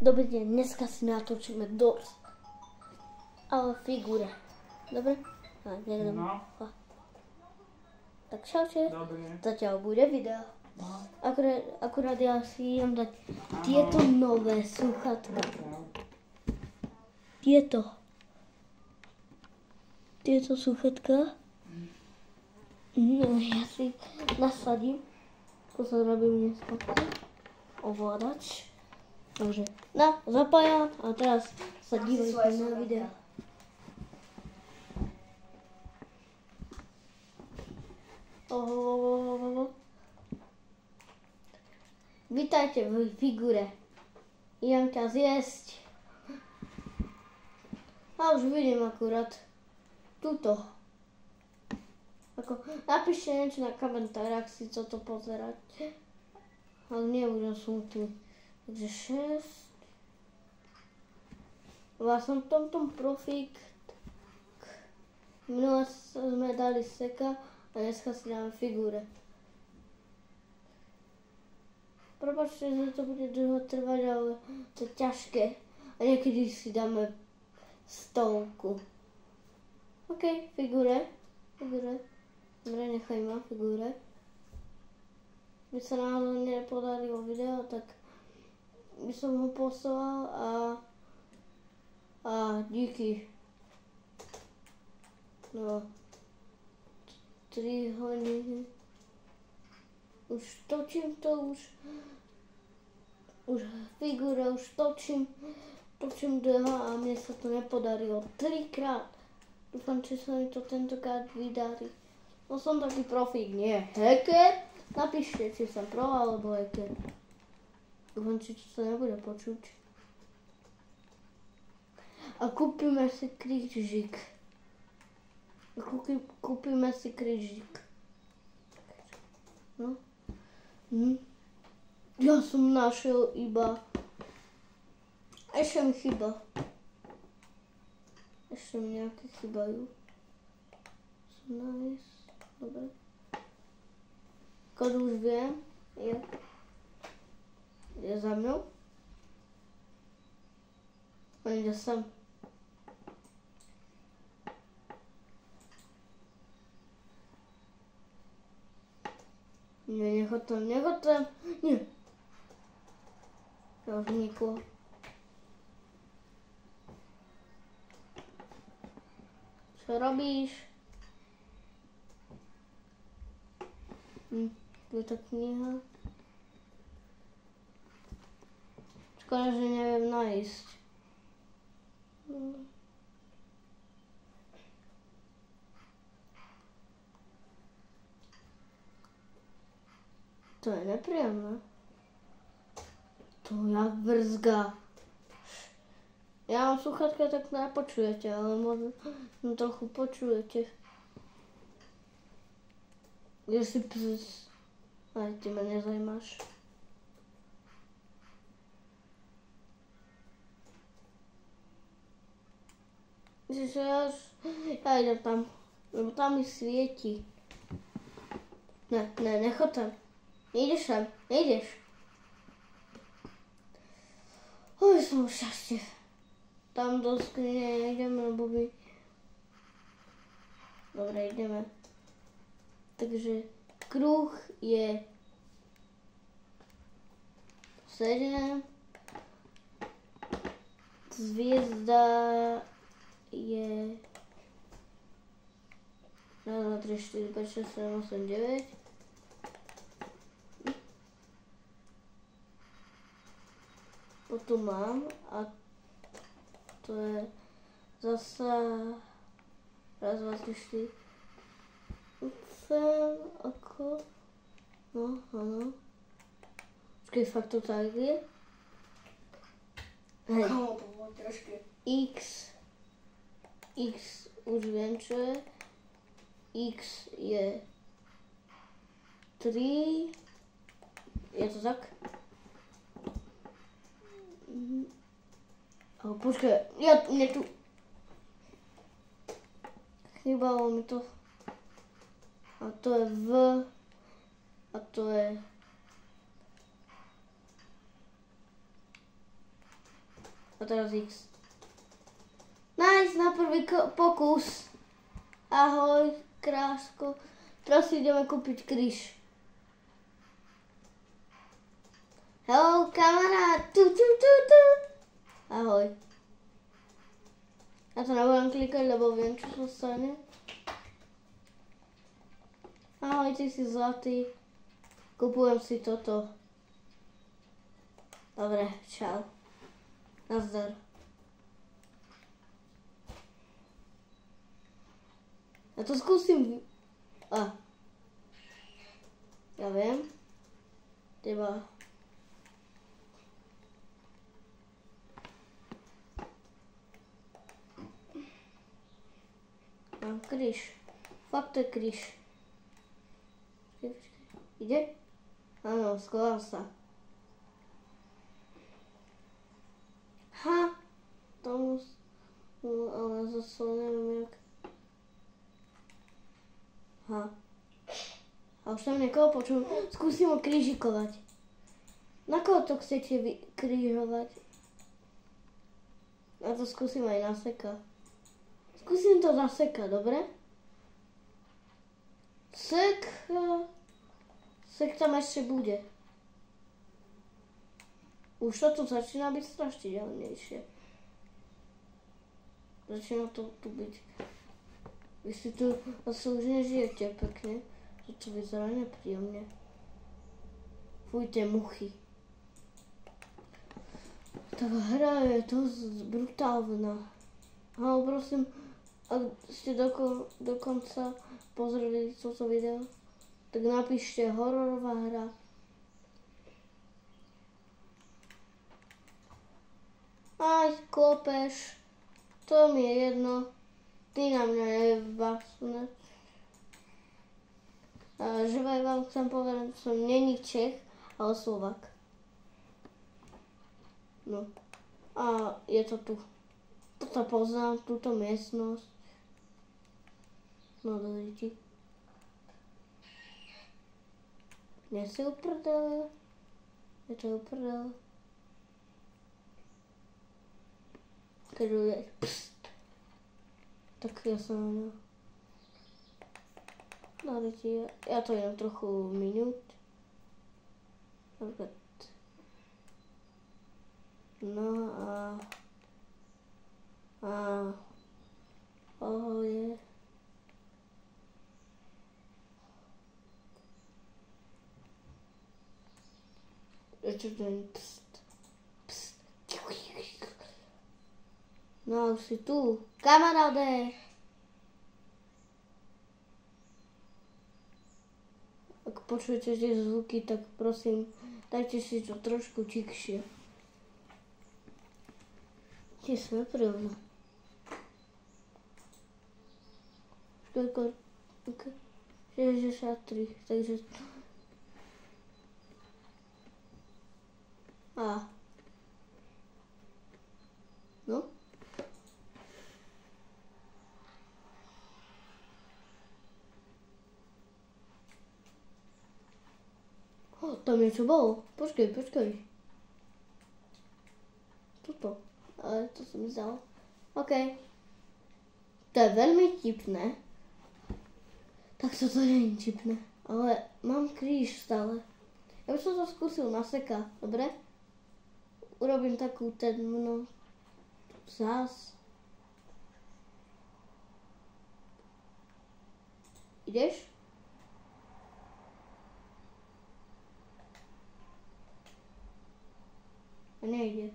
Dobrý deň, dneska si natočíme dors. Ale figúre. Dobre? No. Tak čaute. Dobre. Zatiaľ bude video. No. Akurát ja si idem dať tieto nové sluchatka. Tieto sluchatka. No, ja si nasadím. To sa robím dneska. Ovládač. Takže, zapájam a teraz sa dívajte na video. Vítajte v figúre. Idem ťa zjesť. A už vidím akurát tuto. Napíšte niečo na komentár, ak si toto pozeráte. Ale nebudem smutný. Takže 6. Vlastne v tomto profík. Minule sme dali seka a dneska si dáme figúre. Prepáčte, že to bude dlho trvať, ale to je ťažké. A niekedy si dáme 100. OK, figúre. Dobre, nechaj ma figúre. By sa náhodou nepodarilo video, tak by som ho poslal a díky. No, 3 hodiny. Už točím to, už figúre, už točím dlho a mne sa to nepodarilo 3-krát. Dúfam, že sa mi to tentokrát vydarí. No som taký profík, nie hacker. Napíšte, či som pro alebo hacker. Dúfam, či to nebude počuť. A kúpime si krížik. Kúpime si krížik. No. Ja som našiel iba... Ešte mi chýba. Ešte mi nejaké chýbajú. Nice. Dobre. Kód už viem. Je za mnou. On ide sem. Nie, nechodzem. Nie. Ja už vniklo. Čo robíš? Tu je tá kniha. Škoda, že neviem nájsť. To je nepríjemné. To jak vrzga. Ja mám sluchatka, tak nepočujete, ale možno trochu počujete. Kde si pes? Aj ty ma nezajímaš. Myslíš, že ja idem tam, lebo tam mi svieti. Ne, nechod tam. Nejdeš tam, nejdeš. Oj, som šťastie. Tam do skrine nejdeme, lebo by... Dobre, ideme. Takže kruh je 7. Zviezda je 1, 2, 3, 4, 5, 6, 7, 8, 9. Potom mám a to je zasa 1, 2, 3, 4. Chcem ako... No, áno. Počkej, fakt to tak je? Hej. Komu to bolo ťažké? X už viem, čo je. X je 3. Je to tak? Počkaj, mne tu... Chýbalo mi to. A to je V. A to je A teraz X. Nice, na prvý pokus. Ahoj, krásko. Teraz si ideme kúpiť kríž. Hello, kamarát. Ahoj. Ja to nebudem klikať, lebo viem, čo sa stane. Ahoj, ty si zlatý. Kupujem si toto. Dobre, čau. Nazdar. Ja to skúsim. Ja viem. Teba. Mám kríž. Fakt to je kríž. Ide? Áno, schoval sa. Ha! Tomu... Ale zase neviem jak... Ha. A už tam niekoho počul. Skúsim ho krížikovať. Na koho to chcete krížovať? Ja to skúsim aj na seka. Skúsim to za seka, dobre? Sek tam ešte bude. Už to tu začína byť strašidelnejšie. Začína to tu byť. Vy si tu asi už nežijete pekne. To vyzerá nepríjemne. Fuj, tie muchy. Tá hra je dosť brutálna. Ale prosím, ak ste dokonca pozreli toto video, tak napíšte hororová hra. Aj klopeš, to mi je jedno, ty na mňa nevbásne. Že vám chcem povedať, že som není Čech, ale Slovák. No a je to tu. Toto poznám, túto miestnosť. No dojdi. Nie si uprdele. Je to uprdele. Keď bude pst. Tak ja som na ňo. No dojdi. Ja to idem trochu minút. Napríklad. No a je. Čo to je? Pst. Pst. No už si tu. Kamaráde. Ak počujete tie zvuky, tak prosím, dajte si to trošku tichšie. Tie sú nepríjemné. Koľko? 63, takže... No? Tam niečo bolo. Počkaj. Toto. Ale to som vzal. OK. To je veľmi tipné. Tak toto nie je tipné. Ale mám kríž stále. Ja by som to skúsil na seka. Dobre? Urobím takú temnú zás. Ideš? A nejde.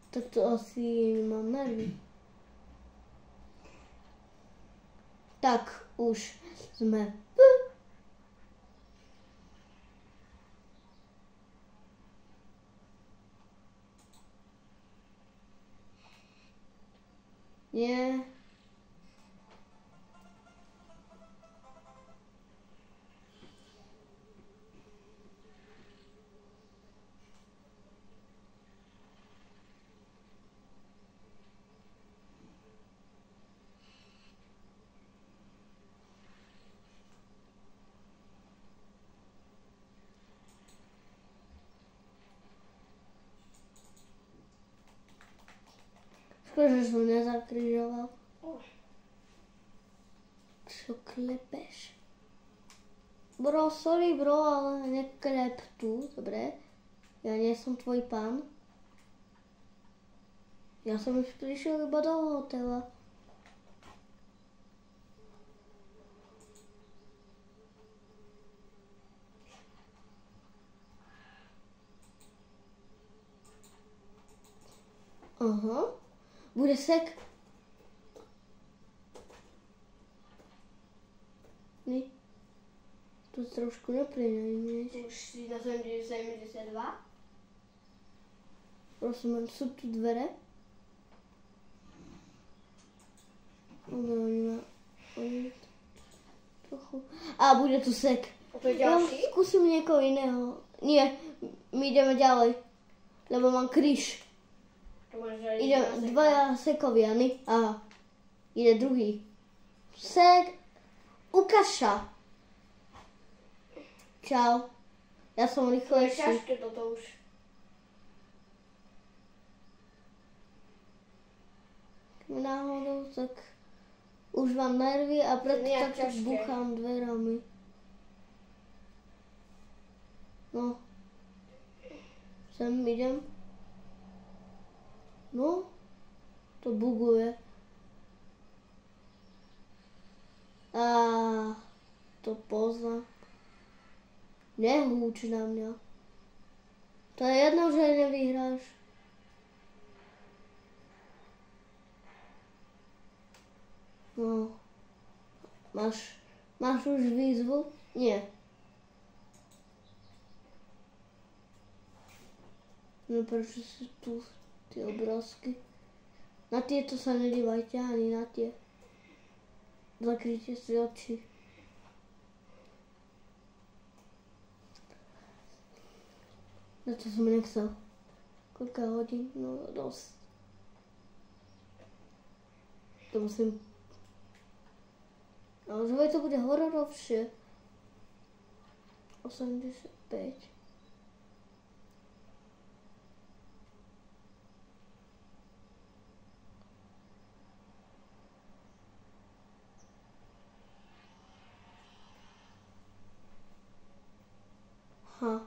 Tak to asi mám nervy. Tak, už sme. Nie. Škoda, že som nezakrižoval. Čo klepeš? Bro, sorry bro, ale neklep tu, dobre? Ja nie som tvoj pán. Ja som už prišiel iba do hotela. Aha, bude sek. Ne? To trošku nepríjemne. Už si na 72? Prosím, sú tu dvere? Dobre, oni trochu... A, bude tu sek. Opäť Ja ďalší? skúsim niekoho iného. Nie, my ideme ďalej. Lebo mám kríž. To máš aj Ide dvaja sekovia, ni? Aha. Ide druhý. Sek. Ukáž sa. Čau. Ja som To je rýchlejší. ťažké toto už. Náhodou, tak už mám nervy a preto nejak takto ťažké. buchám dverami. No. Sem idem. No. To buguje. Á, to poznám. Nehúč na mňa. To je jedno, že nevyhráš. No. Máš už výzvu? Nie. No prečo sú tu tie obrázky? Na tieto sa nedívajte, ani na tie. Zakryjte si oči. Na to som nechcel. Koľko hodín? No dosť. To musím... Ale že to bude hororovšie. 85. Ha.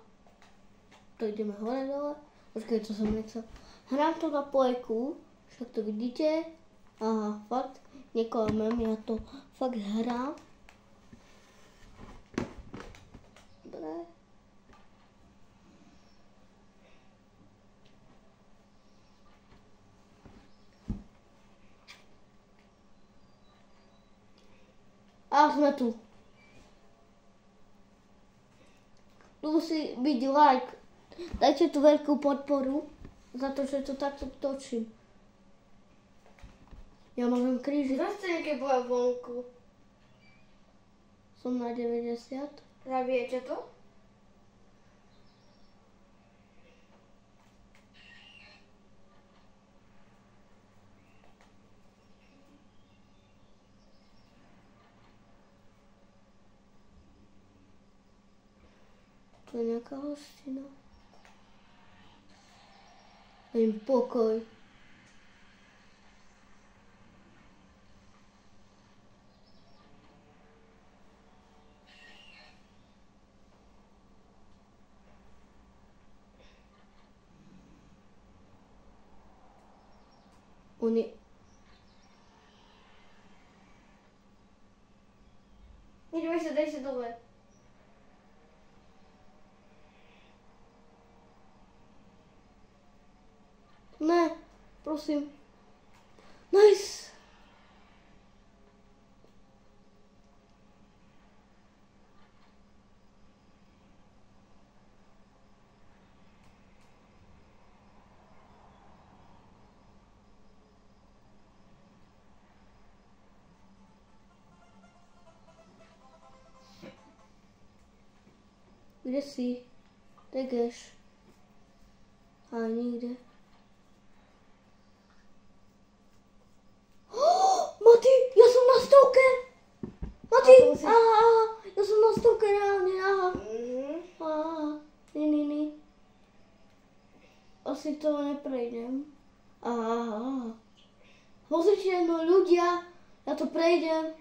To ideme hore dole. Počkaj, to som nechcel. Hrám to na plejku. Však to vidíte. Aha, fakt. Neklamem, ja to fakt hrám. Dobre. A sme tu. Tu musí byť like. Dajte tu veľkú podporu za to, že to takto točím. Ja môžem krížiť. Zastanete boja vonku. Som na 90. Zabijete to? To je nejaká hostina. Daj im pokoj. Oni... Daj sa dole. Ne, prosím. Nice. Kde si? Tegeš. A nikde. Mati, ja som na stovke! Mati, aha, ja som na stovke reálne, aha. Aha, ni. Asi to neprejdem. Aha. Pozrite, no ľudia, ja to prejdem.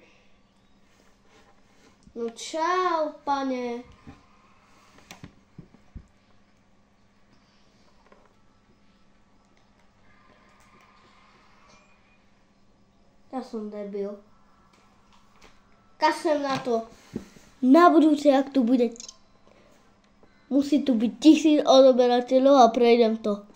No čau, pane. Ja som debil. Kašlem na to. Na budúce, ak tu bude, musí tu byť 1000 odoberateľov a prejdem to.